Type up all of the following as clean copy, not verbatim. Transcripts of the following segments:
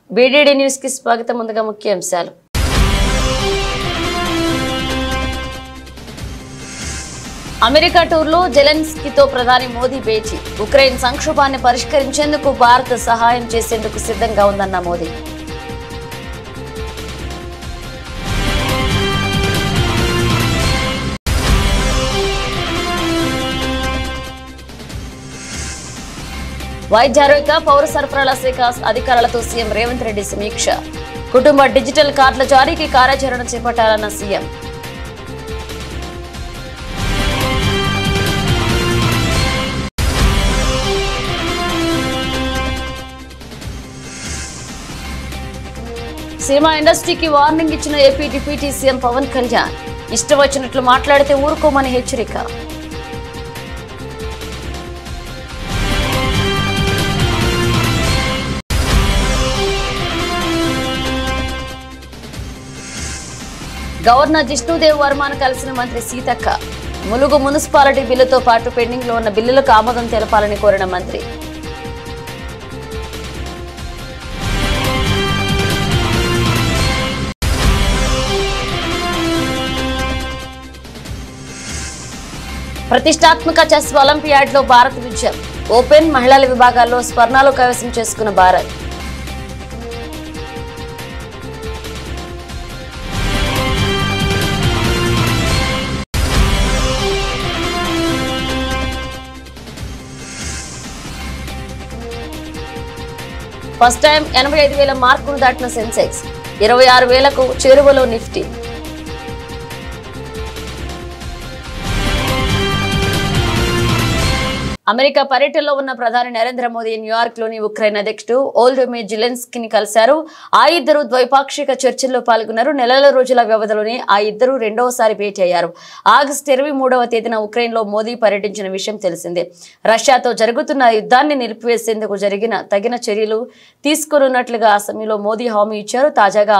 BDD news కి స్వాగతం. ముందుగా ముఖ్యాంశాలు. అమెరికా టూర్లో జెలెన్స్కీతో ప్రధాని మోదీ భేటీ. ఉక్రెయిన్ సంక్షోభాన్ని పరిష్కరించేందుకు భారత్ సహాయం చేసేందుకు సిద్ధంగా ఉందన్న మోదీ. వైద్య ఆరోగ్య పౌర సరఫరాల శాఖ అధికారులతో సీఎం రేవంత్ రెడ్డి సమీక్ష. కుటుంబ డిజిటల్ కార్డుల జారీకి కార్యాచరణ చేపట్టాలన్న సీఎం. సినిమా ఇండస్ట్రీకి వార్నింగ్ ఇచ్చిన AP deputy CM Pawan Kalyan. ఇష్టం వచ్చినట్లు మాట్లాడితే ఊరుకోమని హెచ్చరిక. గవర్నర్ జిష్ణుదేవ్ వర్మను కలిసిన మంత్రి సీతక్క. ములుగు మున్సిపాలిటీ బిల్లుతో పాటు పెండింగ్ లో ఉన్న బిల్లులకు ఆమోదం తెలపాలని కోరిన మంత్రి. ప్రతిష్టాత్మక చెస్ ఒలింపియాడ్ లో భారత్ విజయం. ఓపెన్, మహిళల విభాగాల్లో స్వర్ణాలు కైవసం చేసుకున్న భారత్. ఫస్ట్ టైం 85,000 మార్కులు దాటిన సెన్సెక్స్ 26,000కు చేరువలో నిఫ్టీ. అమెరికా పర్యటనలో ఉన్న ప్రధాని నరేంద్ర మోదీ న్యూయార్క్ లోని ఉక్రెయిన్ అధ్యక్షుడు వోల్డోమిర్ జెలెన్స్కీని కలిశారు. ఆ ఇద్దరు ద్వైపాక్షిక చర్చల్లో పాల్గొన్నారు. నెలల రోజుల వ్యవధిలోనే ఆ ఇద్దరు రెండవసారి భేటీ అయ్యారు. ఆగస్టు 23వ తేదీన ఉక్రెయిన్ లో మోదీ పర్యటించిన విషయం తెలిసిందే. రష్యాతో జరుగుతున్న యుద్ధాన్ని నిలిపివేసేందుకు తగిన చర్యలు తీసుకున్నట్లుగా ఆ సమయంలో మోదీ హామీ ఇచ్చారు. తాజాగా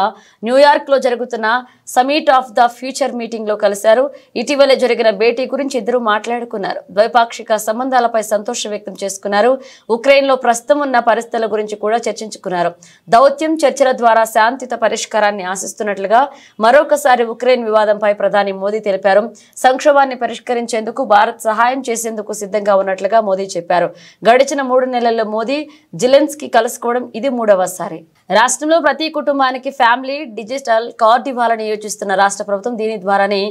న్యూయార్క్ లో జరుగుతున్న summit of the future meeting లో కలిశారు. ఇటీవలే జరిగిన భేటీ గురించి ఇద్దరు మాట్లాడుకున్నారు. ద్వైపాక్షిక సంబంధాలపై సంతోషం వ్యక్తం చేసుకున్నారు. ఉక్రెయిన్ లో ప్రస్తుతం ఉన్న పరిస్థితుల గురించి కూడా చర్చించుకున్నారు. దౌత్యం, చర్చల ద్వారా శాంతియుత పరిష్కారాన్ని ఆశిస్తున్నట్లుగా మరొకసారి ఉక్రెయిన్ వివాదంపై ప్రధాని మోదీ తెలిపారు. సంక్షోభాన్ని పరిష్కరించేందుకు భారత్ సహాయం చేసేందుకు సిద్ధంగా ఉన్నట్లుగా మోదీ చెప్పారు. గడిచిన 3 నెలల్లో మోదీ జెలెన్స్కీ కలుసుకోవడం ఇది 3వసారి. రాష్ట్రంలో ప్రతి కుటుంబానికి ఫ్యామిలీ డిజిటల్ కార్డు ఇవ్వాలని యోచిస్తున్న రాష్ట్ర ప్రభుత్వం దీని ద్వారానే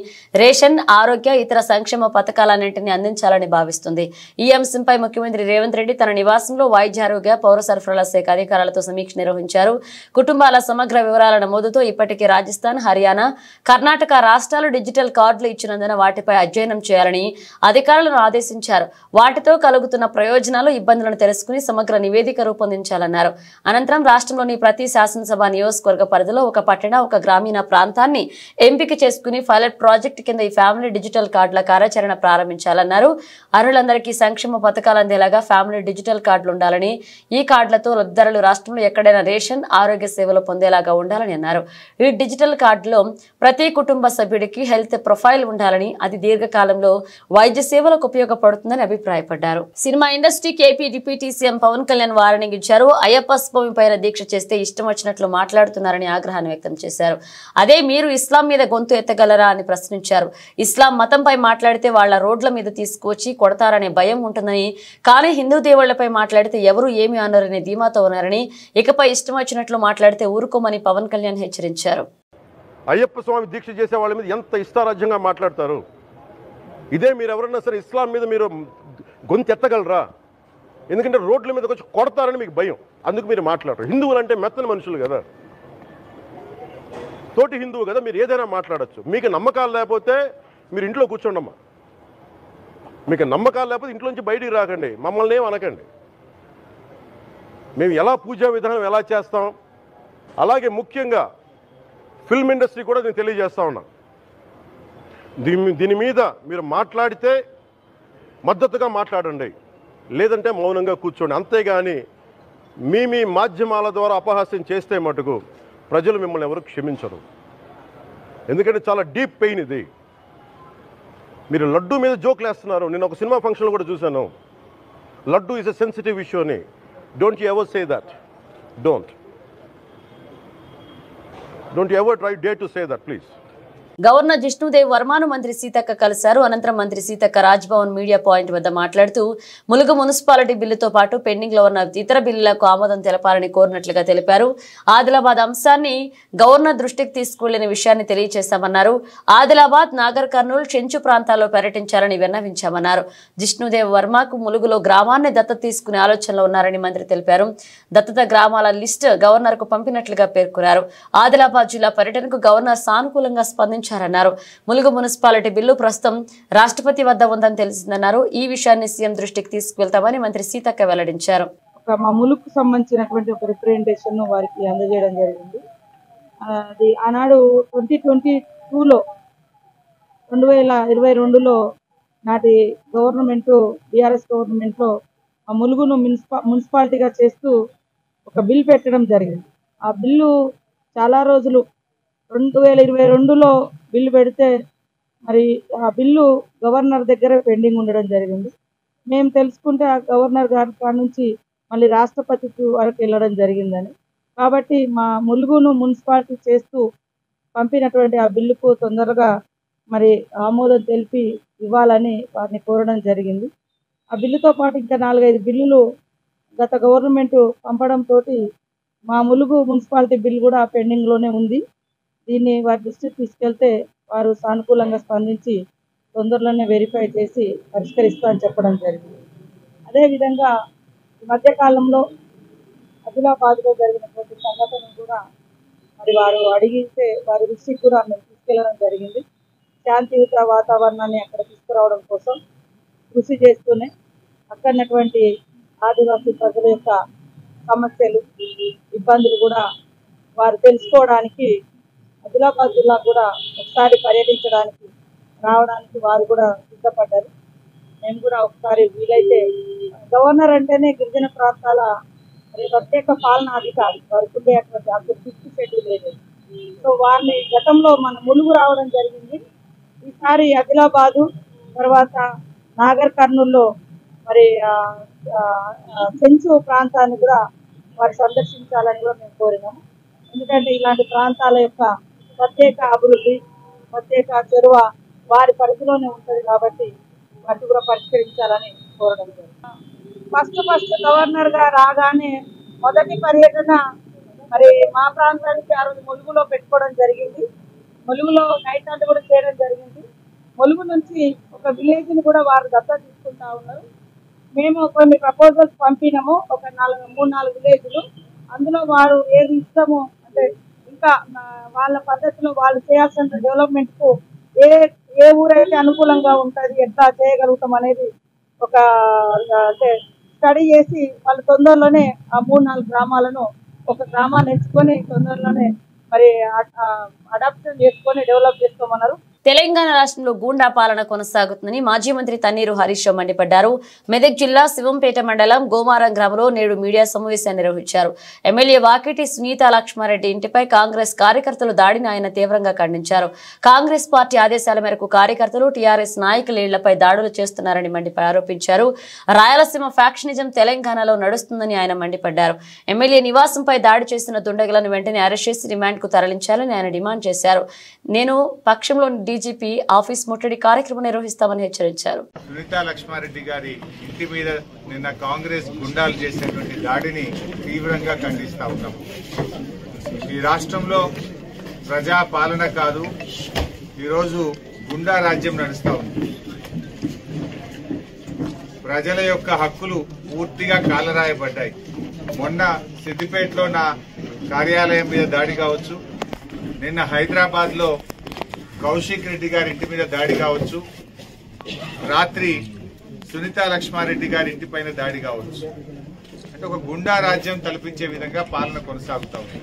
రేషన్, ఆరోగ్య, ఇతర సంక్షేమ పథకాలన్నింటినీ అందించాలని భావిస్తుంది. ఈ అంశంపై ముఖ్యమంత్రి రేవంత్ రెడ్డి తన నివాసంలో వైద్య ఆరోగ్య పౌర సరఫరాల శాఖ అధికారులతో సమీక్ష నిర్వహించారు. కుటుంబాల సమగ్ర వివరాల నమోదుతో ఇప్పటికే రాజస్థాన్, హర్యానా, కర్ణాటక రాష్ట్రాలు డిజిటల్ కార్డులు ఇచ్చినందున వాటిపై అధ్యయనం చేయాలని అధికారులను ఆదేశించారు. వాటితో కలుగుతున్న ప్రయోజనాలు, ఇబ్బందులను తెలుసుకుని సమగ్ర నివేదిక రూపొందించాలన్నారు. అనంతరం రాష్ట్రంలోని ప్రతి శాసనసభ నియోజకవర్గ పరిధిలో ఒక పట్టణ, ఒక గ్రామీణ ప్రాంతాన్ని ఎంపిక చేసుకుని పైలట్ ప్రాజెక్టు కింద ఈ ఫ్యామిలీ డిజిటల్ కార్డుల కార్యాచరణ ప్రారంభించాలన్నారు. అర్హులందరికీ సంక్షేమ పథకాలు అందేలాగా ఫ్యామిలీ డిజిటల్ కార్డులు ఉండాలని, ఈ కార్డులతో లబ్ధిదారులు రాష్ట్రంలో ఎక్కడైనా రేషన్, ఆరోగ్య సేవలు పొందేలాగా ఉండాలని అన్నారు. ఈ డిజిటల్ కార్డులో ప్రతి కుటుంబ సభ్యుడికి హెల్త్ ప్రొఫైల్ ఉండాలని, అది దీర్ఘకాలంలో వైద్య సేవలకు ఉపయోగపడుతుందని అభిప్రాయపడ్డారు. సినిమా ఇండస్ట్రీకి AP deputy CM Pawan Kalyan warning ఇచ్చారు. అయ్యప్ప స్వామి పైన దీక్ష చేస్తే ఇష్టం వచ్చినట్లు మాట్లాడుతున్నారని ఆగ్రహాన్ని వ్యక్తం చేశారు. అదే మీరు ఇస్లాం మీద గొంతు ఎత్తగలరా అని ప్రశ్నించారు. ఇస్లాం మతంపై మాట్లాడితే వాళ్ల రోడ్ల మీద తీసుకొచ్చి కొడతారనే భయం ఉంటుందని, కానీ హిందూ దేవుళ్లపై మాట్లాడితే ఎవరు ఏమి అనరనే ధీమాతో ఉన్నారని, ఇకపై ఇష్టం వచ్చినట్లు మాట్లాడితే ఊరుకోమని పవన్ కళ్యాణ్ హెచ్చరించారు. అయ్యప్ప స్వామి దీక్ష చేసే వాళ్ళ మీద ఎంత ఇష్టారాజ్యంగా మాట్లాడతారు. ఇదే మీరు ఎవరన్నా సరే ఇస్లాం మీద మీరు గొంతు ఎత్తగలరా? ఎందుకంటే రోడ్ల మీదకి వచ్చి కొడతారని మీకు భయం, అందుకు మీరు మాట్లాడరు. హిందువులు అంటే మెత్తని మనుషులు కదా, తోటి హిందువు కదా, మీరు ఏదైనా మాట్లాడచ్చు. మీకు నమ్మకాలు లేకపోతే మీరు ఇంట్లో కూర్చోండమ్మా. మీకు నమ్మకాలు లేకపోతే ఇంట్లోంచి బయటికి రాకండి, మమ్మల్ని ఏం అనకండి. మేము ఎలా పూజా విధానం ఎలా చేస్తాం, అలాగే ముఖ్యంగా ఫిల్మ్ ఇండస్ట్రీ కూడా నేను తెలియజేస్తా ఉన్నా. దీని మీద మీరు మాట్లాడితే మద్దతుగా మాట్లాడండి, లేదంటే మౌనంగా కూర్చోండి. అంతేగాని మీ మాధ్యమాల ద్వారా అపహాస్యం చేస్తే మటుకు ప్రజలు మిమ్మల్ని ఎవరు క్షమించరు. ఎందుకంటే చాలా డీప్ పెయిన్ ఇది. మీరు లడ్డు మీద జోక్లు వేస్తున్నారు. నేను ఒక సినిమా ఫంక్షన్లో కూడా చూశాను. Laddu is a sensitive issue అని. Don't you ever say that. Don't. Don't ever try day to say that please. Governor Jishnudev వర్మను మంత్రి సీతక్క కలిశారు. అనంతరం మంత్రి సీతక్క రాజ్భవన్ మీడియా పాయింట్ వద్ద మాట్లాడుతూ ములుగు మున్సిపాలిటీ బిల్లుతో పాటు పెండింగ్ లో ఉన్న ఇతర బిల్లులకు ఆమోదం తెలపాలని కోరినట్లుగా తెలిపారు. ఆదిలాబాద్ అంశాన్ని గవర్నర్ దృష్టికి తీసుకువెళ్లిన విషయాన్ని తెలియజేశామన్నారు. ఆదిలాబాద్, నాగర్ కర్నూలు, చెంచు ప్రాంతాల్లో పర్యటించాలని విన్నవించామన్నారు. జిష్ణుదేవ్ వర్మకు ములుగులో గ్రామాన్ని దత్తత తీసుకునే ఆలోచనలో ఉన్నారని మంత్రి తెలిపారు. దత్తత గ్రామాల లిస్ట్ గవర్నర్ కు పంపినట్లుగా పేర్కొన్నారు. ఆదిలాబాద్ జిల్లా పర్యటనకు గవర్నర్ సానుకూలంగా స్పందించారు. ములుగు మున్సిపాలిటీ బిల్లు ప్రస్తుతం రాష్ట్రపతి వద్ద ఉందని తెలిసిందన్నారు. ఈ విషయాన్ని సీఎం దృష్టికి తీసుకువెళ్తామని మంత్రి సీతక్క వెల్లడించారు. మా ములుగుకు సంబంధించినటువంటి ఒక రిప్రజెంటేషన్ వారికి అందజేయడం జరిగింది. అది ఆనాడు 2022లో 2022లో నాటి గవర్నమెంట్ బీఆర్ఎస్ గవర్నమెంట్లో ఆ ములుగును మున్సిపాలిటీగా చేస్తూ ఒక బిల్ పెట్టడం జరిగింది. ఆ బిల్లు చాలా రోజులు 2022లో బిల్లు పెడితే మరి ఆ బిల్లు గవర్నర్ దగ్గర పెండింగ్ ఉండడం జరిగింది. మేము తెలుసుకుంటే ఆ గవర్నర్ గారి కాడ నుంచి మళ్ళీ రాష్ట్రపతికి వరకు వెళ్ళడం జరిగిందని. కాబట్టి మా ములుగును మున్సిపాలిటీ చేస్తూ పంపినటువంటి ఆ బిల్లుకు తొందరగా మరి ఆమోదం తెలిపి ఇవ్వాలని వారిని కోరడం జరిగింది. ఆ బిల్లుతో పాటు ఇంకా 4-5 బిల్లులు గత గవర్నమెంట్ పంపడంతో మా ములుగు మున్సిపాలిటీ బిల్ కూడా పెండింగ్లోనే ఉంది. దీన్ని వారి దృష్టికి తీసుకెళ్తే వారు సానుకూలంగా స్పందించి తొందరలోనే వెరిఫై చేసి పరిష్కరిస్తామని చెప్పడం జరిగింది. అదేవిధంగా ఈ మధ్యకాలంలో ఆదిలాబాద్లో జరిగినటువంటి సంఘటనలు కూడా మరి వారు అడిగితే వారి దృష్టికి కూడా మేము తీసుకెళ్లడం జరిగింది. శాంతియుత వాతావరణాన్ని అక్కడ తీసుకురావడం కోసం కృషి చేస్తూనే అక్కడటువంటి ఆదివాసీ ప్రజల యొక్క సమస్యలు, ఇబ్బందులు కూడా వారు తెలుసుకోవడానికి ఆదిలాబాద్ జిల్లా కూడా ఒకసారి పర్యటించడానికి రావడానికి వారు కూడా సిద్ధపడ్డారు. మేము కూడా ఒకసారి వీలైతే గవర్నర్ అంటేనే గిరిజన ప్రాంతాల ప్రత్యేక పాలనా అధికారి వారికి ఉండేటువంటి అప్పుడు ఫిక్స్ షెడ్యూల్ లేదు. సో వారిని గతంలో మన ములుగు రావడం జరిగింది. ఈసారి ఆదిలాబాదు తర్వాత నాగర్ కర్నూల్లో మరి చెంచు ప్రాంతాన్ని కూడా వారు సందర్శించాలని కూడా మేము కోరినాము. ఎందుకంటే ఇలాంటి ప్రాంతాల యొక్క ప్రత్యేక అభివృద్ధి, ప్రత్యేక చొరవ వారి పరిధిలోనే ఉంటుంది కాబట్టి వాటిని కూడా పరిష్కరించాలని కోరడం జరిగింది. ఫస్ట్ గవర్నర్ గా రాగానే మొదటి పర్యటన మరి మా ప్రాంతానికి ఆ రోజు ములుగులో పెట్టుకోవడం జరిగింది. ములుగులో నైట్ అంతా కూడా చేయడం జరిగింది. ములుగు నుంచి ఒక విలేజ్ని కూడా వారు దత్తత తీసుకుంటా ఉన్నారు. మేము కొన్ని ప్రపోజల్స్ పంపినాము, ఒక 3-4 విలేజ్లు. అందులో వారు ఏది ఇష్టమో అంటే ఇంకా వాళ్ళ పద్ధతిలో వాళ్ళు చేయాల్సిన డెవలప్మెంట్కు ఏ ఊరైతే అనుకూలంగా ఉంటుంది, ఎట్లా చేయగలుగుతాం అనేది ఒక అంటే స్టడీ చేసి వాళ్ళు తొందరలోనే ఆ 3-4 గ్రామాలను ఒక గ్రామాన్ని ఎంచుకొని తొందరలోనే మరి అడాప్షన్ చేసుకొని డెవలప్ చేసుకోమన్నారు. తెలంగాణ రాష్ట్రంలో గూండా పాలన కొనసాగుతుందని మాజీ మంత్రి తన్నీరు హరీష్ రావు మండిపడ్డారు. మెదక్ జిల్లా శివంపేట మండలం గోమారం గ్రామంలో నేడు మీడియా సమావేశాన్ని నిర్వహించారు. ఎమ్మెల్యే వాకిటి సునీత లక్ష్మారెడ్డి ఇంటిపై కాంగ్రెస్ కార్యకర్తలు దాడిని ఆయన తీవ్రంగా ఖండించారు. కాంగ్రెస్ పార్టీ ఆదేశాల మేరకు కార్యకర్తలు టీఆర్ఎస్ నాయకుల ఇళ్లపై దాడులు చేస్తున్నారని ఆరోపించారు. రాయలసీమ ఫ్యాక్షనిజం తెలంగాణలో నడుస్తుందని ఆయన మండిపడ్డారు. ఎమ్మెల్యే నివాసంపై దాడి చేసిన దుండగులను వెంటనే అరెస్ట్ చేసి రిమాండ్ కు తరలించాలని ఆయన డిమాండ్ చేశారు. నేను పక్షంలోని డీజీపీ ఆఫీస్ ముట్టడి కార్యక్రమం నిర్వహిస్తామని హెచ్చరించారు. సునీత లక్ష్మారెడ్డి గారి ఇంటి మీద నిన్న కాంగ్రెస్ గుండాలు చేసినటువంటి దాడిని తీవ్రంగా ఖండిస్తా ఉన్నాం. ఈ రాష్ట్రంలో ప్రజా పాలన కాదు, ఈరోజు గుండా రాజ్యం నడుస్తా ఉంది. ప్రజల యొక్క హక్కులు పూర్తిగా కాలరాయబడ్డాయి. మొన్న సిద్దిపేటలో నా కార్యాలయం మీద దాడి కావచ్చు, నిన్న హైదరాబాద్ లో కౌశిక్ రెడ్డి గారి ఇంటి మీద దాడి కావచ్చు, రాత్రి సునీత లక్ష్మారెడ్డి గారి ఇంటి పైన దాడి కావచ్చు. అంటే ఒక గుండా రాజ్యం తలపించే విధంగా పాలన కొనసాగుతా ఉంది.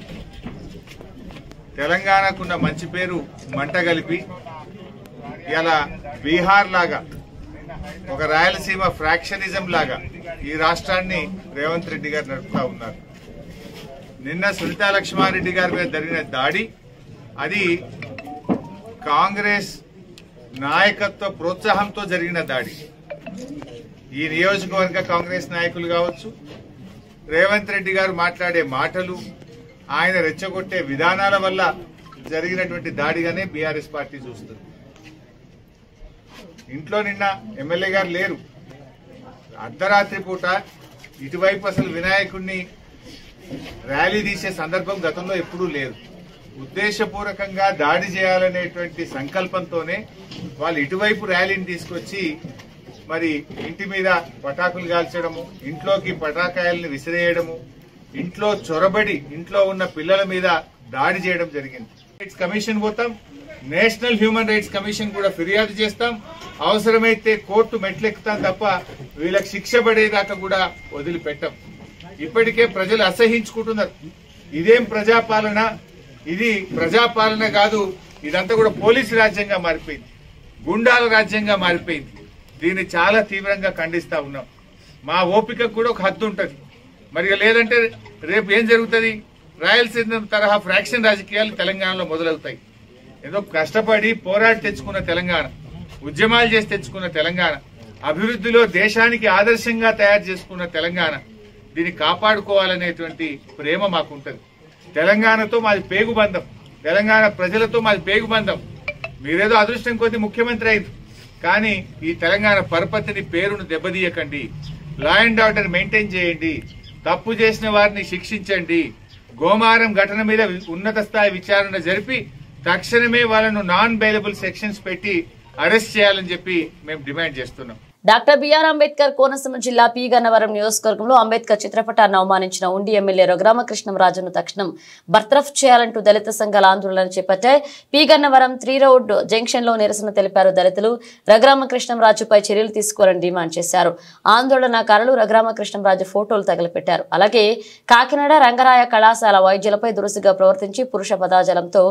తెలంగాణకున్న మంచి పేరు మంట కలిపి ఇలా బీహార్ లాగా ఒక రాయలసీమ ఫ్రాక్షనిజం లాగా ఈ రాష్ట్రాన్ని రేవంత్ రెడ్డి గారు నడుపుతా ఉన్నారు. నిన్న సునీత లక్ష్మారెడ్డి గారి మీద జరిగిన దాడి అది కాంగ్రెస్ నాయకత్వ ప్రోత్సాహంతో జరిగిన దాడి. ఈ నియోజకవర్గ కాంగ్రెస్ నాయకులు కావచ్చు, రేవంత్ రెడ్డి గారు మాట్లాడే మాటలు, ఆయన రెచ్చగొట్టే విధానాల వల్ల జరిగినటువంటి దాడిగానే బీఆర్ఎస్ పార్టీ చూస్తుంది. ఇంట్లో నిన్న ఎమ్మెల్యే గారు లేరు. అర్ధరాత్రి పూట ఇటువైపు అసలు వినాయకుడిని ర్యాలీ తీసే సందర్భం గతంలో ఎప్పుడూ లేదు. ఉద్దేశపూర్వకంగా దాడి చేయాలనేటువంటి సంకల్పంతోనే వాళ్ళు ఇటువైపు ర్యాలీని తీసుకొచ్చి మరి ఇంటి మీద పటాకులు కాల్చడము, ఇంట్లోకి పటాకాయల్ని విసిరేయడము, ఇంట్లో చొరబడి ఇంట్లో ఉన్న పిల్లల మీద దాడి చేయడం జరిగింది. రైట్స్ కమిషన్ పోతాం, నేషనల్ హ్యూమన్ రైట్స్ కమిషన్ కూడా ఫిర్యాదు చేస్తాం, అవసరమైతే కోర్టు మెట్లెక్కుతాం తప్ప వీళ్ళకి శిక్ష పడేదాకా కూడా వదిలిపెట్టాం. ఇప్పటికే ప్రజలు అసహించుకుంటున్నారు. ఇదేం ప్రజాపాలన, ఇది ప్రజాపాలన కాదు, ఇదంతా కూడా పోలీసు రాజ్యంగా మారిపోయింది, గుండాల రాజ్యంగా మారిపోయింది. దీన్ని చాలా తీవ్రంగా ఖండిస్తా ఉన్నాం. మా ఓపిక కూడా ఒక హద్దు ఉంటుంది. మరి లేదంటే రేపు ఏం జరుగుతుంది? రాయలసీమ తరహా ఫ్రాక్షన్ రాజకీయాలు తెలంగాణలో మొదలవుతాయి. ఏదో కష్టపడి పోరాడి తెచ్చుకున్న తెలంగాణ, ఉద్యమాలు చేసి తెచ్చుకున్న తెలంగాణ, అభివృద్ధిలో దేశానికి ఆదర్శంగా తయారు చేసుకున్న తెలంగాణ, దీన్ని కాపాడుకోవాలనేటువంటి ప్రేమ మాకుంటది. తెలంగాణతో మాది పేగుబంధం, తెలంగాణ ప్రజలతో మాది పేగుబంధం. మీరేదో అదృష్టం కొద్ది ముఖ్యమంత్రి అయింది, కానీ ఈ తెలంగాణ పరపతిని పేరును దెబ్బతీయకండి. లా అండ్ ఆర్డర్ మెయింటైన్ చేయండి, తప్పు చేసిన వారిని శిక్షించండి, గోమారం ఘటన మీద ఉన్నత స్థాయి విచారణ జరిపి తక్షణమే వాళ్ళను నాన్ బెయిలబుల్ సెక్షన్స్ పెట్టి అరెస్ట్ చేయాలని చెప్పి మేము డిమాండ్ చేస్తున్నాం. డాక్టర్ బిఆర్ అంబేద్కర్ కోనసీమ జిల్లా పి గన్నవరం నియోజకవర్గంలో అంబేద్కర్ చిత్రపటాన్ని అవమానించిన ఉండి ఎమ్మెల్యే రఘురామకృష్ణంరాజును తక్షణం బర్తరఫ్ చేయాలంటూ దళిత సంఘాల ఆందోళన చేపట్టాయి. పి గన్నవరం 3 రోడ్ జంక్షన్ లో నిరసన తెలిపారు దళితులు. రఘురామకృష్ణంరాజుపై చర్యలు తీసుకోవాలని డిమాండ్ చేశారు. ఆందోళనకారులు రఘురామకృష్ణంరాజు ఫోటోలు తగలపెట్టారు. అలాగే కాకినాడ రంగరాయ కళాశాల వైద్యులపై దురుసుగా ప్రవర్తించి పురుష పదాజలంతో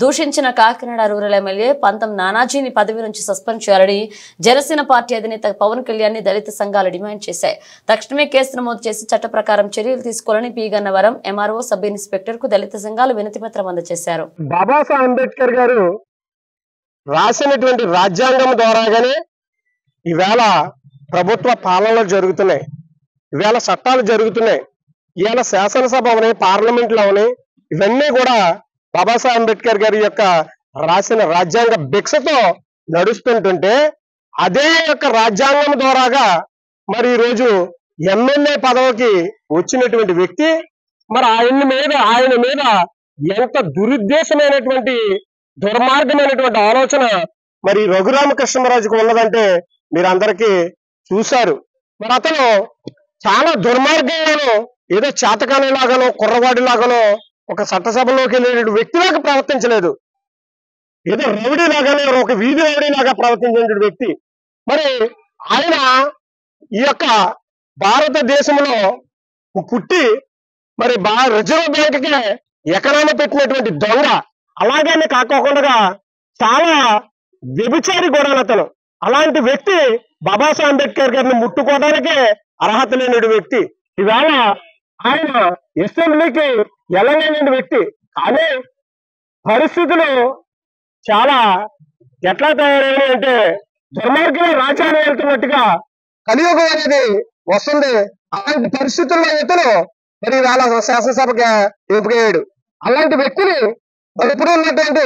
దూషించిన కాకినాడ రూరల్ ఎమ్మెల్యే పంతం నానాజీని పదవి నుంచి సస్పెండ్ చేయాలని జనసేన పార్టీ అధినేత పవన్ కళ్యాణ్ ని దళిత సంఘాలు డిమాండ్ చేశాయి. తక్షణమే కేసు నమోదు చేసి చట్ట ప్రకారం చర్యలు తీసుకోవాలని P Gannavaram MRO sub inspector కు దళిత సంఘాలు వినతి పత్రం అందజేశారు. బాబాసాహెబ్ అంబేద్కర్ గారు రాసినటువంటి రాజ్యాంగం ద్వారాగానే ఈవేళ ప్రభుత్వ పాలనలు జరుగుతున్నాయి, ఈవేళ చట్టాలు జరుగుతున్నాయి, ఈవేళ శాసనసభ అవని పార్లమెంట్లో అవని ఇవన్నీ కూడా బాబాసాహెబ్ అంబేద్కర్ గారి యొక్క రాసిన రాజ్యాంగ భిక్షతో నడుస్తుంటుంటే అదే యొక్క రాజ్యాంగం ద్వారాగా మరి ఈరోజు ఎమ్మెల్యే పదవికి వచ్చినటువంటి వ్యక్తి మరి ఆయన మీద ఎంత దురుద్దేశమైనటువంటి దుర్మార్గమైనటువంటి ఆలోచన మరి రఘురామకృష్ణరాజుకు ఉన్నదంటే మీరు అందరికీ చూశారు. మరి అతను చాలా దుర్మార్గంగానో ఏదో చేతకానిలాగానో కుర్రవాడిలాగానో ఒక చట్టసభలోకి వెళ్ళేటువంటి వ్యక్తిలాగా ప్రవర్తించలేదు, ఏదో రౌడీ లాగానే ఒక వీధి రౌడీ లాగా ప్రవర్తించిన వ్యక్తి. మరి ఆయన ఈ యొక్క భారతదేశంలో పుట్టి మరి రిజర్వ్ బ్యాంక్ ఎకరాన్ని పెట్టినటువంటి దొంగ, అలాగే కాకోకుండా చాలా వ్యభిచారి కూడా అతను. అలాంటి వ్యక్తి బాబాసాహెబ్ అంబేద్కర్ గారిని ముట్టుకోవడానికే అర్హత లేని వ్యక్తి. ఈవేళ ఆయన అసెంబ్లీకి వెళ్ళలేని వ్యక్తి. కానీ పరిస్థితులు చాలా ఎట్లా తయారయ్యాయి అంటే దుర్మార్గంలో రాజ్యాన్ని వెళ్తున్నట్టుగా కలియుగం అనేది వస్తుంది. అలాంటి పరిస్థితుల్లో ఇతను మరి వాళ్ళ శాసనసభకి ఎంపికయ్యాడు. అలాంటి వ్యక్తిని మరి ఇప్పుడు ఉన్నటువంటి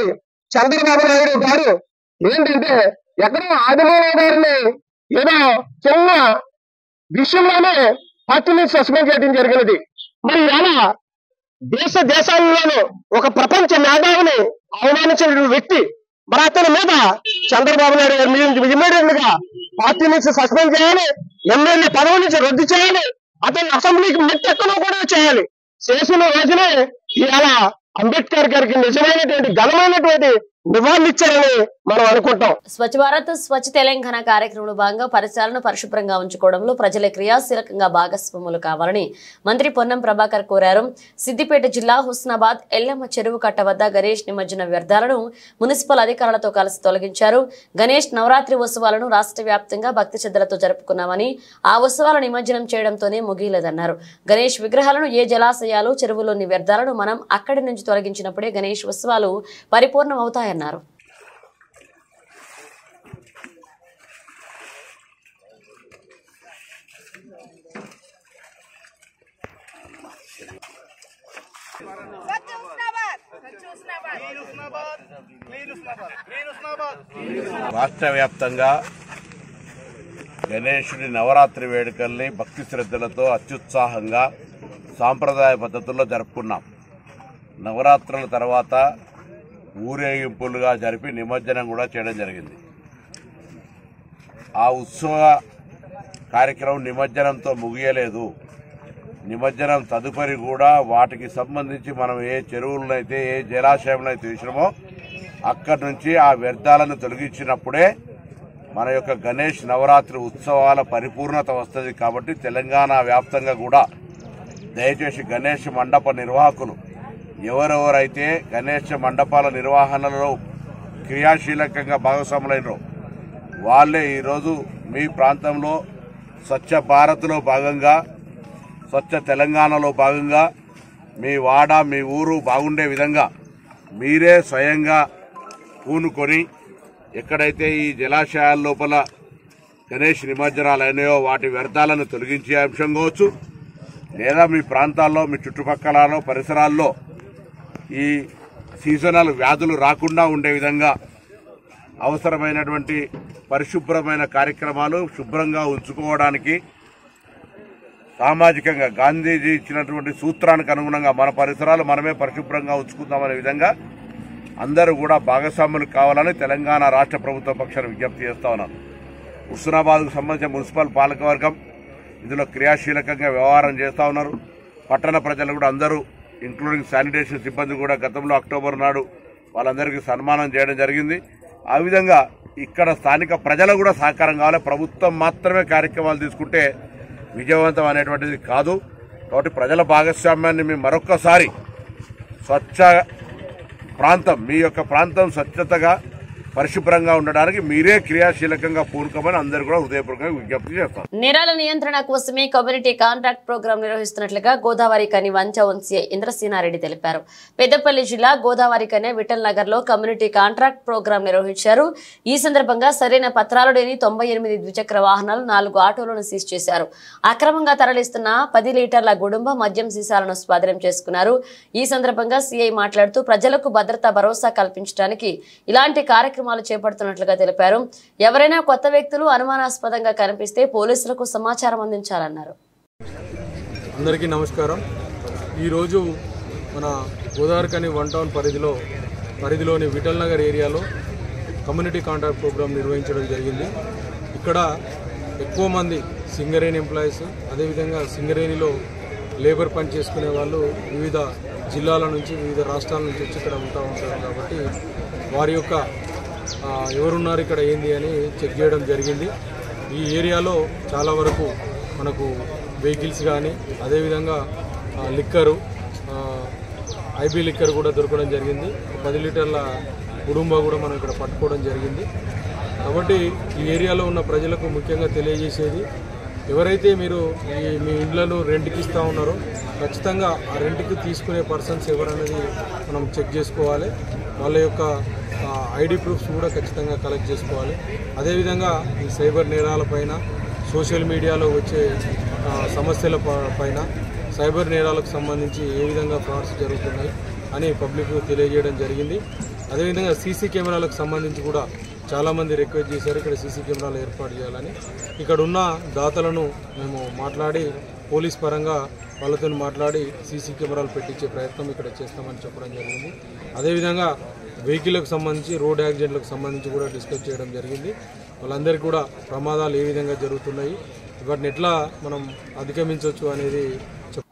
చంద్రబాబు నాయుడు గారు ఏంటంటే ఎక్కడో ఆదిమూలరావు గారిని ఏదో చిన్న విషయంలోనే పార్టీ నుంచి సస్పెండ్ చేయడం జరిగినది. మరి ఇలా దేశాల్లోనూ ఒక ప్రపంచ మేధావిని అవమానించిన వ్యక్తి మరి అతని మీద చంద్రబాబు నాయుడు గారు ఇమీడియట్ గా పార్టీ నుంచి సస్పెండ్ చేయాలి, ఎమ్మెల్యే పదవి నుంచి రద్దు చేయాలి, అతన్ని అసెంబ్లీకి మెట్టెక్కను కూడా చేయాలి. చేసిన రోజునే ఇవాళ అంబేద్కర్ గారికి నిజమైనటువంటి ఘనమైనటువంటి నివాళులిచ్చారని మనం అనుకుంటాం. స్వచ్ఛ భారత్ స్వచ్ఛ తెలంగాణ కార్యక్రమంలో భాగంగా పరిసరాలను పరిశుభ్రంగా ఉంచుకోవడంలో ప్రజల క్రియాశీలకంగా భాగస్వాములు కావాలని మంత్రి పొన్నం ప్రభాకర్ కోరారు. సిద్దిపేట జిల్లా హుస్నాబాద్ ఎల్లమ్మ చెరువు కట్ట వద్ద గణేష్ నిమజ్జన వ్యర్థాలను మున్సిపల్ అధికారులతో కలిసి తొలగించారు. గణేష్ నవరాత్రి ఉత్సవాలను రాష్ట్ర వ్యాప్తంగా భక్తి శ్రద్ధలతో జరుపుకున్నామని, ఆ ఉత్సవాల నిమజ్జనం చేయడంతోనే ముగియలేదన్నారు. గణేష్ విగ్రహాలను ఏ జలాశయాలు చెరువులోని వ్యర్థాలను మనం అక్కడి నుంచి తొలగించినప్పుడే గణేష్ ఉత్సవాలు పరిపూర్ణం అవుతాయన్నారు. రాష్ట్ర వ్యాప్తంగా గణేశుడి నవరాత్రి వేడుకల్ని భక్తి శ్రద్ధలతో అత్యుత్సాహంగా సాంప్రదాయ పద్ధతుల్లో జరుపుకున్నాం. నవరాత్రుల తర్వాత ఊరేగింపులుగా జరిపి నిమజ్జనం కూడా చేయడం జరిగింది. ఆ ఉత్సవ కార్యక్రమం నిమజ్జనంతో ముగియలేదు. నిమజ్జనం తదుపరి కూడా వాటికి సంబంధించి మనం ఏ చెరువులనైతే ఏ జలాశయంలో అయితే తీసినామో అక్కడి నుంచి ఆ వ్యర్థాలను తొలగించినప్పుడే మన యొక్క గణేష్ నవరాత్రి ఉత్సవాల పరిపూర్ణత వస్తుంది. కాబట్టి తెలంగాణ వ్యాప్తంగా కూడా దయచేసి గణేష్ మండప నిర్వాహకులు ఎవరెవరైతే గణేష్ మండపాల నిర్వహణలో క్రియాశీలకంగా భాగస్వాములైనరో వాళ్ళే ఈరోజు మీ ప్రాంతంలో స్వచ్ఛ భారత్లో భాగంగా, స్వచ్ఛ తెలంగాణలో భాగంగా మీ వాడ మీ ఊరు బాగుండే విధంగా మీరే స్వయంగా పూనుకొని ఎక్కడైతే ఈ జలాశయాల లోపల గణేష్ నిమజ్జనాలు అయినాయో వాటి వ్యర్థాలను తొలగించే అంశం కావచ్చు, లేదా మీ ప్రాంతాల్లో మీ చుట్టుపక్కల పరిసరాల్లో ఈ సీజనల్ వ్యాధులు రాకుండా ఉండే విధంగా అవసరమైనటువంటి పరిశుభ్రమైన కార్యక్రమాలు శుభ్రంగా ఉంచుకోవడానికి సామాజికంగా గాంధీజీ ఇచ్చినటువంటి సూత్రానికి అనుగుణంగా మన పరిసరాలు మనమే పరిశుభ్రంగా ఉంచుకుందామనే విధంగా అందరూ కూడా భాగస్వాములు కావాలని తెలంగాణ రాష్ట్ర ప్రభుత్వ పక్షాన విజ్ఞప్తి చేస్తా ఉన్నాను. హుస్నాబాద్కు సంబంధించిన మున్సిపల్ పాలకవర్గం ఇందులో క్రియాశీలకంగా వ్యవహారం చేస్తూ ఉన్నారు. పట్టణ ప్రజలు కూడా అందరూ ఇంక్లూడింగ్ శానిటేషన్ సిబ్బంది కూడా గతంలో అక్టోబర్ నాడు వాళ్ళందరికీ సన్మానం చేయడం జరిగింది. ఆ విధంగా ఇక్కడ స్థానిక ప్రజలు కూడా సహకారం కావాలి. ప్రభుత్వం మాత్రమే కార్యక్రమాలు తీసుకుంటే విజయవంతం అనేటువంటిది కాదు. కాబట్టి ప్రజల భాగస్వామ్యాన్ని మేము మరొక్కసారి స్వచ్ఛ ప్రాంతం మీ యొక్క ప్రాంతం స్వచ్ఛతగా పరిశుభ్రంగా ఉండడానికి మీరే క్రియాశీలకంగా పూనుకోమని అందరూ కూడా హృదయపూర్వకంగా విజ్ఞప్తి చేస్తారు. నేరాల నియంత్రణ కోసమే కమ్యూనిటీ కాంట్రాక్ట్ ప్రోగ్రాం నిర్వహిస్తున్నట్లుగా గోదావరి కని వంశీ ఇంద్రసేనారెడ్డి తెలిపారు. పెద్దపల్లి జిల్లా గోదావరి కని విఠల్ నగర్ లో కమ్యూనిటీ కాంట్రాక్ట్ ప్రోగ్రాం నిర్వహించారు. ఈ సందర్భంగా సరైన పత్రాలు లేని 98 ద్విచక్ర వాహనాలు 4 ఆటోలను సీజ్ చేశారు. అక్రమంగా తరలిస్తున్న 10 లీటర్ల గుడుంబ మద్యం సీసాలను స్వాధీనం చేసుకున్నారు. ఈ సందర్భంగా సీఐ మాట్లాడుతూ ప్రజలకు భద్రతా భరోసా కల్పించడానికి ఇలాంటి కార్యక్రమాలు చేపడుతున్నట్లుగా తెలిపారు. ఎవరైనా కొత్త వ్యక్తులు అనుమానాస్పదంగా కనిపిస్తే పోలీసులకు సమాచారం అందించాలన్నారు. అందరికీ నమస్కారం. ఈరోజు మన గోదావరి కని 1 టౌన్ పరిధిలోని విఠల్ నగర్ ఏరియాలో కమ్యూనిటీ కాంట్రాక్ట్ ప్రోగ్రాం నిర్వహించడం జరిగింది. ఇక్కడ ఎక్కువ మంది సింగరేణి ఎంప్లాయీస్, అదేవిధంగా సింగరేణిలో లేబర్ పని చేసుకునే వాళ్ళు వివిధ జిల్లాల నుంచి వివిధ రాష్ట్రాల నుంచి వచ్చి ఇక్కడ ఉంటారు కాబట్టి వారి యొక్క ఎవరున్నారు ఇక్కడ ఏంది అని చెక్ చేయడం జరిగింది. ఈ ఏరియాలో చాలా వరకు మనకు వెహికల్స్ కానీ అదేవిధంగా లిక్కరు ఐబీ లిక్కర్ కూడా దొరకడం జరిగింది. 10 లీటర్ల గుడుంబ కూడా మనం ఇక్కడ పట్టుకోవడం జరిగింది. కాబట్టి ఈ ఏరియాలో ఉన్న ప్రజలకు ముఖ్యంగా తెలియజేసేది, ఎవరైతే మీరు మీ ఇండ్లను రెంట్కి ఇస్తూ ఉన్నారో ఖచ్చితంగా ఆ రెంట్కి తీసుకునే పర్సన్స్ ఎవరనేది మనం చెక్ చేసుకోవాలి. వాళ్ళ యొక్క ఐడి ప్రూఫ్స్ కూడా ఖచ్చితంగా కలెక్ట్ చేసుకోవాలి. అదేవిధంగా ఈ సైబర్ నేరాలపైన, సోషల్ మీడియాలో వచ్చే సమస్యల పైన, సైబర్ నేరాలకు సంబంధించి ఏ విధంగా ఫ్రాడ్స్ జరుగుతున్నాయి అని పబ్లిక్ తెలియజేయడం జరిగింది. అదేవిధంగా సీసీ కెమెరాలకు సంబంధించి కూడా చాలామంది రిక్వెస్ట్ చేశారు ఇక్కడ సీసీ కెమెరాలు ఏర్పాటు చేయాలని. ఇక్కడ ఉన్న దాతలను మేము మాట్లాడి పోలీస్ పరంగా వాళ్ళతో మాట్లాడి సీసీ కెమెరాలు పెట్టించే ప్రయత్నం ఇక్కడ చేస్తామని చెప్పడం జరిగింది. అదేవిధంగా వెహికల్కి సంబంధించి రోడ్ యాక్సిడెంట్లకు సంబంధించి కూడా డిస్కస్ చేయడం జరిగింది. వాళ్ళందరికీ కూడా ప్రమాదాలు ఏ విధంగా జరుగుతున్నాయి, వాటిని ఎట్లా మనం అధిగమించవచ్చు అనేది.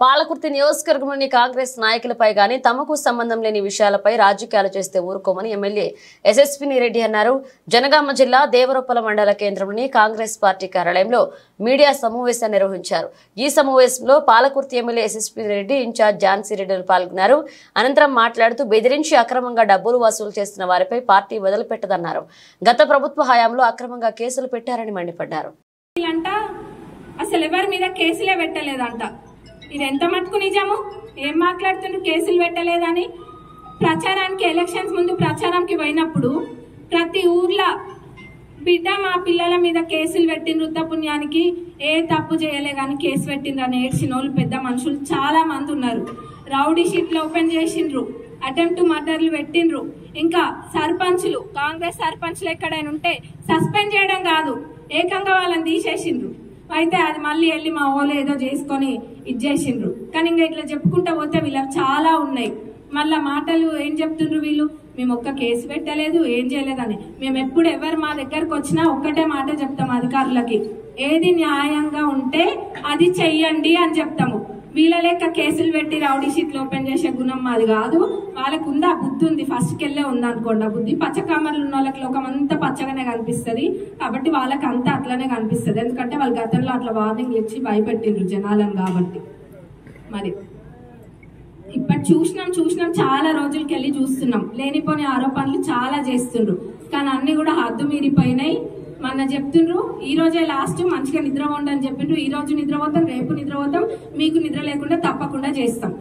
పాలకుర్తి నియోజకవర్గంలోని కాంగ్రెస్ నాయకులపై గాని తమకు సంబంధం లేని విషయాలపై రాజకీయాలు చేస్తే ఊరుకోమని ఎమ్మెల్యే ఎస్ఎస్పీ రెడ్డి అన్నారు. జనగామ జిల్లా దేవరొప్పల మండల కేంద్రంలోని కాంగ్రెస్ పార్టీ కార్యాలయంలో మీడియా సమావేశాన్ని నిర్వహించారు. ఈ సమావేశంలో Palakurthi MLA SSP Reddy, incharge Jhansi రెడ్డిలు పాల్గొన్నారు. అనంతరం మాట్లాడుతూ బెదిరించి అక్రమంగా డబ్బులు వసూలు చేస్తున్న వారిపై పార్టీ వదిలిపెట్టదన్నారు. గత ప్రభుత్వ హయాంలో అక్రమంగా కేసులు పెట్టారని మండిపడ్డారు. అసలు ఎవరి మీద కేసులే పెట్టలేదంట. ఇది ఎంత మటుకు నిజము? ఏం మాట్లాడుతుండ్రు కేసులు పెట్టలేదని? ప్రచారానికి ఎలక్షన్స్ ముందు ప్రచారంకి పోయినప్పుడు ప్రతి ఊర్లో బిడ్డ మా పిల్లల మీద కేసులు పెట్టిండ్రు, వృద్ధపుణ్యానికి ఏ తప్పు చేయలే కానీ కేసు పెట్టిండ్రు అని ఏడ్చిన వాళ్ళు పెద్ద మనుషులు చాలా మంది ఉన్నారు. రౌడీ షీట్లు ఓపెన్ చేసిండ్రు, అటెంప్ట్ మర్డర్లు పెట్టిండ్రు. ఇంకా సర్పంచ్లు, కాంగ్రెస్ సర్పంచ్లు ఎక్కడైనా ఉంటే సస్పెండ్ చేయడం కాదు, ఏకంగా వాళ్ళని తీసేసిండ్రు. అయితే అది మళ్ళీ వెళ్ళి మా వాళ్ళు ఏదో చేసుకొని ఇచ్చేసిండ్రు. కానీ ఇంకా ఇట్లా చెప్పుకుంటా పోతే వీళ్ళకి చాలా ఉన్నాయి. మళ్ళా మాటలు ఏం చెప్తుండ్రు వీళ్ళు, మేము ఒక్క కేసు పెట్టలేదు, ఏం చేయలేదని. మేము ఎప్పుడు ఎవరు మా దగ్గరకు వచ్చినా ఒక్కటే మాట చెప్తాము అధికారులకి, ఏది న్యాయంగా ఉంటే అది చెయ్యండి అని చెప్తాము. వీళ్ళ లెక్క కేసులు పెట్టి రౌడీ షీట్లు ఓపెన్ చేసే గుణం మాది కాదు. వాళ్ళకు ఉంది, ఆ బుద్ధి ఉంది, ఫస్ట్కి వెళ్ళే ఉంది అనుకోండి. ఆ బుద్ధి పచ్చకామర్లు ఉన్న వాళ్ళకి లోకం అంతా పచ్చగానే కనిపిస్తుంది కాబట్టి వాళ్ళకి అంతా అట్లనే కనిపిస్తుంది. ఎందుకంటే వాళ్ళు గతంలో అట్లా వార్నింగ్లు ఇచ్చి భయపెట్టిండ్రు జనాలను. కాబట్టి మరి ఇప్పుడు చూసినాం చాలా రోజులకి వెళ్ళి చూస్తున్నాం, లేనిపోని ఆరోపణలు చాలా చేస్తుండ్రు. కానీ అన్ని కూడా హద్దు మీరిపోయినాయి. మొన్న చెప్తుండ్రు ఈ రోజే లాస్ట్, మంచిగా నిద్ర ఉండని చెప్పిండ్రు. ఈ రోజు నిద్రపోతాం, రేపు నిద్రపోతాం, మీకు నిద్ర లేకుండా తప్పకుండా చేస్తాం.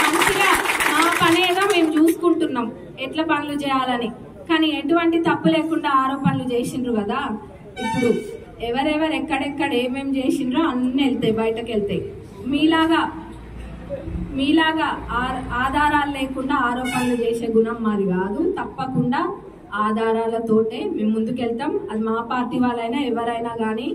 మంచిగా మా పని ఏదో మేము చూసుకుంటున్నాం ఎట్లా పనులు చేయాలని. కానీ ఎటువంటి తప్పు లేకుండా ఆరోపణలు చేసిండ్రు కదా. ఇప్పుడు ఎవరెవరు ఎక్కడెక్కడ ఏమేమి చేసిండ్రో అన్ని వెళ్తాయి, బయటకు వెళ్తాయి. మీలాగా ఆధారాలు లేకుండా ఆరోపణలు చేసే గుణం మాది కాదు. తప్పకుండా ఆధారాలతోటే మేము ముందుకెళ్తాం. అది మా పార్టీ వాళ్ళైనా ఎవరైనా కానీ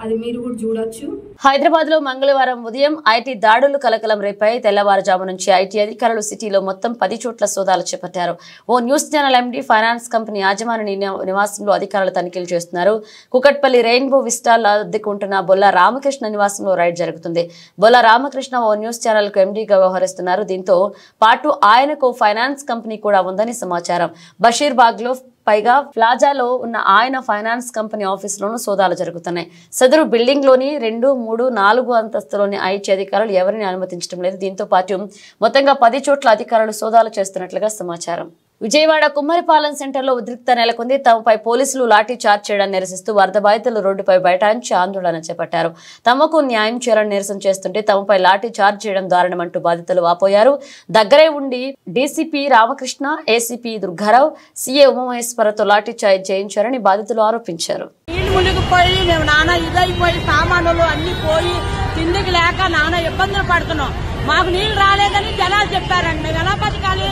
అది మీరు కూడా చూడొచ్చు. హైదరాబాద్ లో మంగళవారం ఉదయం ఐటీ దాడులు కలకలం రేపాయి. తెల్లవారుజాము నుంచి ఐటీ అధికారులు సిటీలో మొత్తం 10 చోట్ల సోదాలు చేపట్టారు. ఓ news channel MD, finance company యాజమాని నివాసంలో అధికారులు తనిఖీలు చేస్తున్నారు. కుకట్పల్లి రెయిన్బో విస్టాల్లో అద్దెకుంటున్న బొల్ల రామకృష్ణ నివాసంలో రైడ్ జరుగుతుంది. బొల్ల రామకృష్ణ ఓ న్యూస్ ఛానల్ కు ఎండీగా వ్యవహరిస్తున్నారు. దీంతో పాటు ఆయనకు ఫైనాన్స్ కంపెనీ కూడా ఉందని సమాచారం. బషీర్బాగ్ లో పైగా ప్లాజాలో ఉన్న ఆయన ఫైనాన్స్ కంపెనీ ఆఫీసులోనూ సోదాలు జరుగుతున్నాయి. సదరు బిల్డింగ్ లోని 2, 3, 4 అంతస్తులోని ఐటీ అధికారులు ఎవరిని అనుమతించడం లేదు. దీంతో పాటు మొత్తంగా 10 చోట్ల అధికారులు సోదాలు చేస్తున్నట్లుగా సమాచారం. విజయవాడ కుమ్మరిపాలెం సెంటర్లో ఉద్రిక్త నెలకొంది. తమపై పోలీసులు లాఠీ చార్జ్ చేయడాన్ని నిరసిస్తూ వరద బాధితులు రోడ్డుపై బైఠాయించి ఆందోళన చేపట్టారు. తమకు న్యాయం చేయాలని నిరసన చేస్తుంటే తమపై లాఠీ చార్జ్ చేయడం దారుణమంటూ బాధితులు వాపోయారు. దగ్గరే ఉండి DCP Ramakrishna, ACP Durgarao, CA ఉమామహేశ్వరతో లాఠీ చార్జ్ చేయించారని బాధితులు ఆరోపించారు. మునిగిపోయి మేము నాన్న ఇదైపోయి సామానులు అన్ని పోయి తిండికి లేక నాన్న ఇబ్బందులు పడుతున్నాం. మాకు నీళ్లు రాలేదని జనాలు చెప్పారండి. మేము ఎలా బతకాలి?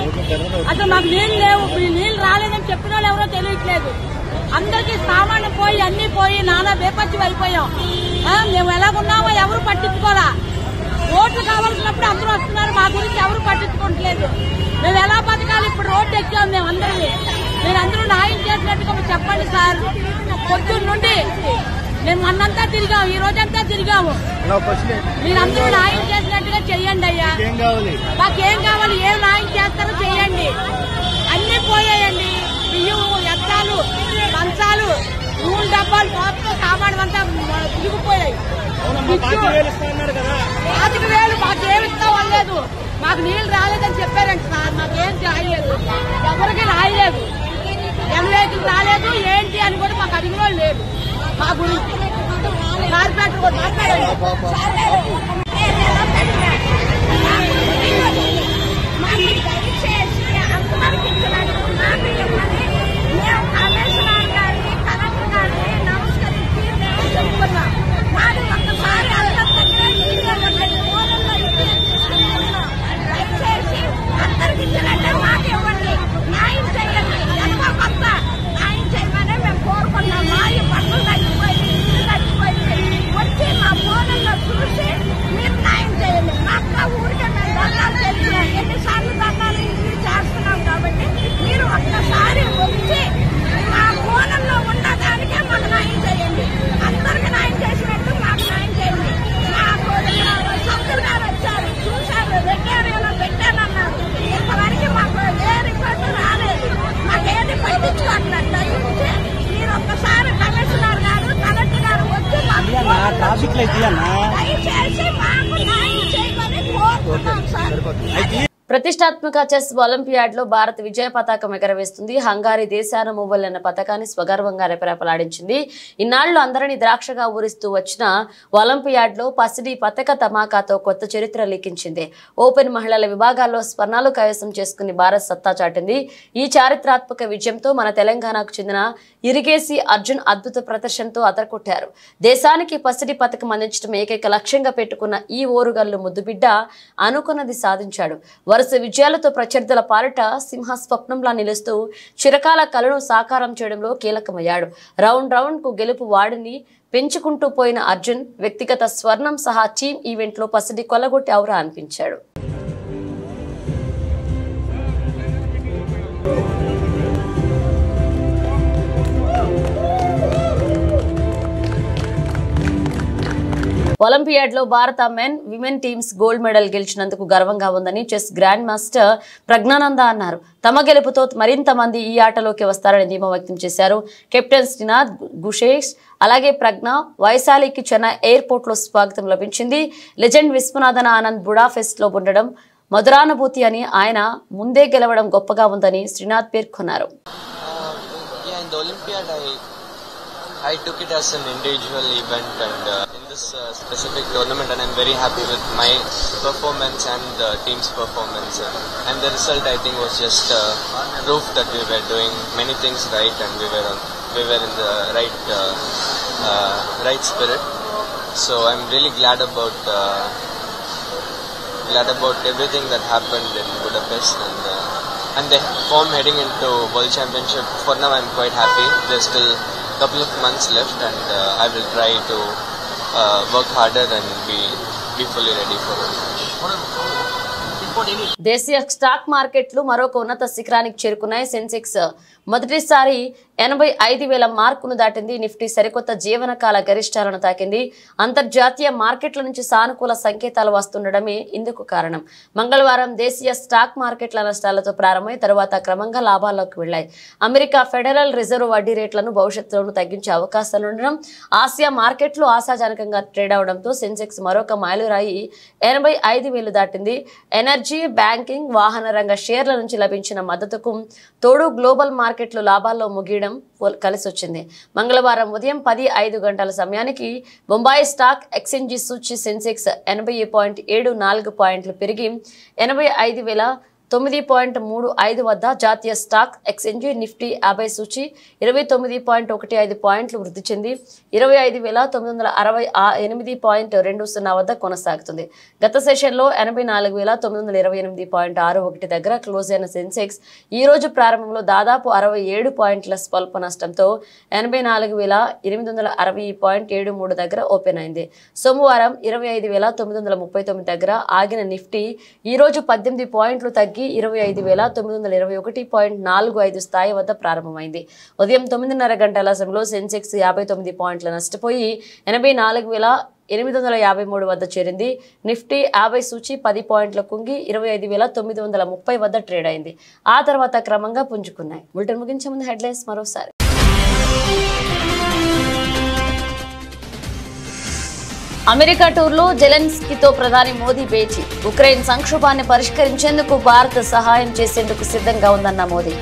అసలు మాకు నీళ్లు లేవు. నీళ్లు రాలేదని చెప్పిన వాళ్ళు ఎవరో తెలియట్లేదు. అందరికీ సామాను పోయి అన్ని పోయి నాన్న బేపచ్చి అయిపోయాం. మేము ఎలాగున్నామో ఎవరు పట్టించుకోరా. ఓట్లు కావాల్సినప్పుడు అందరూ వస్తున్నారు, మా గురించి ఎవరు పట్టించుకోవట్లేదు. మేము ఎలా బతకాలి? ఇప్పుడు రోడ్డు ఎక్కాం మేము అందరినీ. మీరందరూ న్యాయం చేసినట్టుగా చెప్పండి సార్. పొద్దున్న నుండి మేము అన్నంతా తిరిగాము, ఈ రోజంతా తిరిగాము. మీరందరూ న్యాయం చేసినట్టుగా చెయ్యండి అయ్యా. మాకేం కావాలి? ఏం న్యాయం చేస్తారో చెయ్యండి. అన్ని పోయాయండి, బియ్యం, ఎత్తాలు, మంచాలు, నూనె డబ్బాలు, మొత్తం సామాను అంతా తిరిగిపోయాయి. 5,000 మాకేమిస్తా వాళ్ళలేదు. మాకు నీళ్లు రాలేదని చెప్పారండి సార్. మాకేం రాయలేదు, ఎవరికి రాయలేదు. ఎంఏకి రాలేదు ఏంటి అని కూడా మాకు అడిగిన వాళ్ళు లేదు. మా గురించి కార్పొరేటర్ మాట్లాడండి. ప్రతిష్టాత్మక చెస్ ఒలింపియాడ్ లో భారత్ విజయ పతాకం ఎగరవేస్తుంది. హంగారీ దేశాన మూవల్ అన్న పథకాన్ని స్వగర్వంగా రెపరెపలాడించింది. ఇన్నాళ్లు అందరినీ ద్రాక్షగా ఊరిస్తూ వచ్చిన ఒలింపియాడ్ లో పసిడి పతక ధమాకాతో కొత్త చరిత్ర లిఖించింది. ఓపెన్ మహిళల విభాగాల్లో స్వర్ణాలు కైవసం చేసుకుని భారత్ సత్తా చాటింది. ఈ చారిత్రాత్మక విజయంతో మన తెలంగాణకు చెందిన ఇరిగేసి అర్జున్ అద్భుత ప్రదర్శనతో అదరకొట్టారు. దేశానికి పసిడి పతకం అందించడం ఏకైక లక్ష్యంగా పెట్టుకున్న ఈ ఓరుగల్లు ముద్దుబిడ్డ అనుకున్నది సాధించాడు. వరుస విజయాలతో ప్రత్యర్థుల పాలిట సింహ స్వప్నంలా నిలుస్తూ చిరకాల కలను సాకారం చేయడంలో కీలకమయ్యాడు. రౌండ్ కు గెలుపు వాడిని పెంచుకుంటూ పోయిన అర్జున్ వ్యక్తిగత స్వర్ణం సహా టీమ్ ఈవెంట్లో పసిడి కొల్లగొట్టి ఔరా అనిపించాడు. ఒలింపియాడ్లో భారత men women teams gold medal గెలిచినందుకు గర్వంగా ఉందని చెస్ గ్రాండ్ మాస్టర్ ప్రజ్ఞానంద అన్నారు. తమ గెలుపుతో మరింత మంది ఈ ఆటలోకి వస్తారని ధీమా వ్యక్తం చేశారు. కెప్టెన్ శ్రీనాథ్ గుషేష్ అలాగే ప్రజ్ఞ వైశాలికి చెన్నై ఎయిర్పోర్ట్ లో స్వాగతం లభించింది. లెజెండ్ విశ్వనాథన్ ఆనంద్ బుడాపెస్ట్ లో ఉండడం మధురానుభూతి అని, ఆయన ముందే గెలవడం గొప్పగా ఉందని శ్రీనాథ్ పేర్కొన్నారు. I took it as an individual event and in this specific tournament, and I'm very happy with my performance and the team's performance, and the result I think was just proof that we were doing many things right and we were in the right spirit. So I'm really glad about everything that happened in Budapest and the form heading into World Championship. For now I'm quite happy. There's still couple of months left and I will try to work harder and be fully ready for it. దేశీయ stock మార్కెట్లు మరొక ఉన్నత శిఖరానికి చేరుకున్నాయి. సెన్సెక్స్ మొదటిసారి 85,000 మార్కును దాటింది. Nifty సరికొత్త జీవనకాల గరిష్టాలను తాకింది. అంతర్జాతీయ మార్కెట్ల నుంచి సానుకూల సంకేతాలు వస్తుండడమే ఇందుకు కారణం. మంగళవారం దేశీయ స్టాక్ మార్కెట్ల నష్టాలతో ప్రారంభమై తరువాత క్రమంగా లాభాల్లోకి వెళ్లాయి. అమెరికా ఫెడరల్ రిజర్వ్ వడ్డీ రేట్లను భవిష్యత్తులోనూ తగ్గించే అవకాశాలుండడం, ఆసియా మార్కెట్లు ఆశాజనకంగా ట్రేడ్ అవడంతో సెన్సెక్స్ మరొక మైలురాయి 85,000 దాటింది. ఎనర్జీ, బ్యాంకింగ్, వాహన రంగ షేర్ల నుంచి లభించిన మద్దతుకు తోడు గ్లోబల్ మార్కెట్లు లాభాల్లో ముగియడం కలిసొచ్చింది. మంగళవారం ఉదయం 10:05 గంటల సమయానికి బొంబాయి స్టాక్ ఎక్స్చేంజి సూచి సెన్సెక్స్ 80.74 పాయింట్లు పెరిగి 85,009.35 వద్ద, జాతీయ స్టాక్ ఎక్స్చేంజి నిఫ్టీ 50 సూచి 29.15 పాయింట్లు వృద్ధి చెంది 25,968.20 వద్ద కొనసాగుతుంది. గత సెషన్లో 84,928.61 దగ్గర క్లోజ్ అయిన సెన్సెక్స్ ఈ రోజు ప్రారంభంలో దాదాపు 67 పాయింట్ల స్వల్ప నష్టంతో 84,860.73 దగ్గర ఓపెన్ అయింది. సోమవారం 25,939 దగ్గర ఆగిన నిఫ్టీ ఈ రోజు 18 పాయింట్లు తగ్గి 25,921.45 స్థాయి వద్ద ప్రారంభమైంది. ఉదయం 9:30 గంటల సమయంలో సెన్సెక్స్ 59 పాయింట్ల నష్టపోయి 84,853 వద్ద చేరింది. నిఫ్టీ 50 సూచి 10 పాయింట్ల కుంగి 25,930 వద్ద ట్రేడ్ అయింది. ఆ తర్వాత క్రమంగా పుంజుకున్నాయి. బులెటిన్ ముగించే ముందు హెడ్లైన్స్ మరోసారి. అమెరికా టూర్లో జెలెన్స్కీతో ప్రధాని మోదీ భేటీ. ఉక్రెయిన్ సంక్షోభాన్ని పరిష్కరించేందుకు భారత్ సహాయం చేసేందుకు సిద్ధంగా ఉందన్న మోదీ.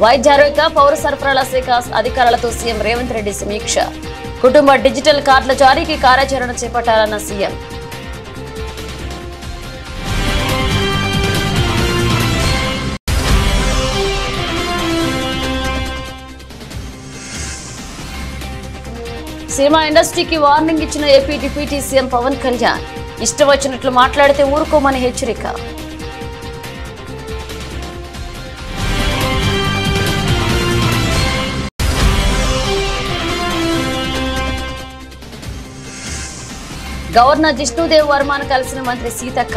వైద్య ఆరోగ్య పౌర సరఫరాల శాఖ అధికారులతో సీఎం రేవంత్ రెడ్డి సమీక్ష. కుటుంబ డిజిటల్ కార్డుల జారీకి కార్యాచరణ చేపట్టాలన్న సీఎం. సినిమా ఇండస్ట్రీకి వార్నింగ్ ఇచ్చిన AP deputy CM Pawan Kalyan. ఇష్టం వచ్చినట్లు మాట్లాడితే ఊరుకోమని హెచ్చరిక. గవర్నర్ జిష్ణుదేవ్ వర్మను కలిసిన మంత్రి సీతక్క.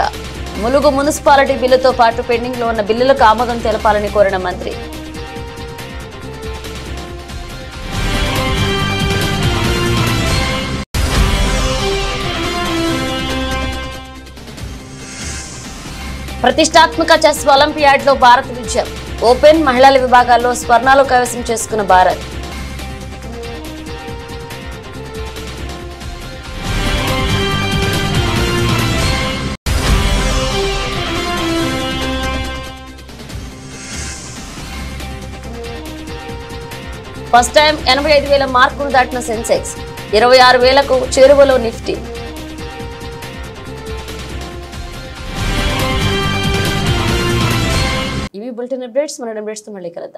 ములుగు మున్సిపాలిటీ బిల్లుతో పాటు పెండింగ్ లో ఉన్న బిల్లులకు ఆమోదం తెలపాలని కోరిన మంత్రి. ప్రతిష్టాత్మక చెస్ ఒలింపియాడ్ లో భారత్ విజయం. ఓపెన్, మహిళల విభాగాల్లో స్వర్ణాలు కైవసం చేసుకున్న భారత్. ఫస్ట్ టైం 85,000 మార్కులు దాటిన సెన్సెక్స్ 26,000కు చేరువలో నిఫ్టీ. ఇవి బులెటిన్ అప్డేట్స్. మన అప్డేట్స్ తో మళ్ళీ కలుద్దాం.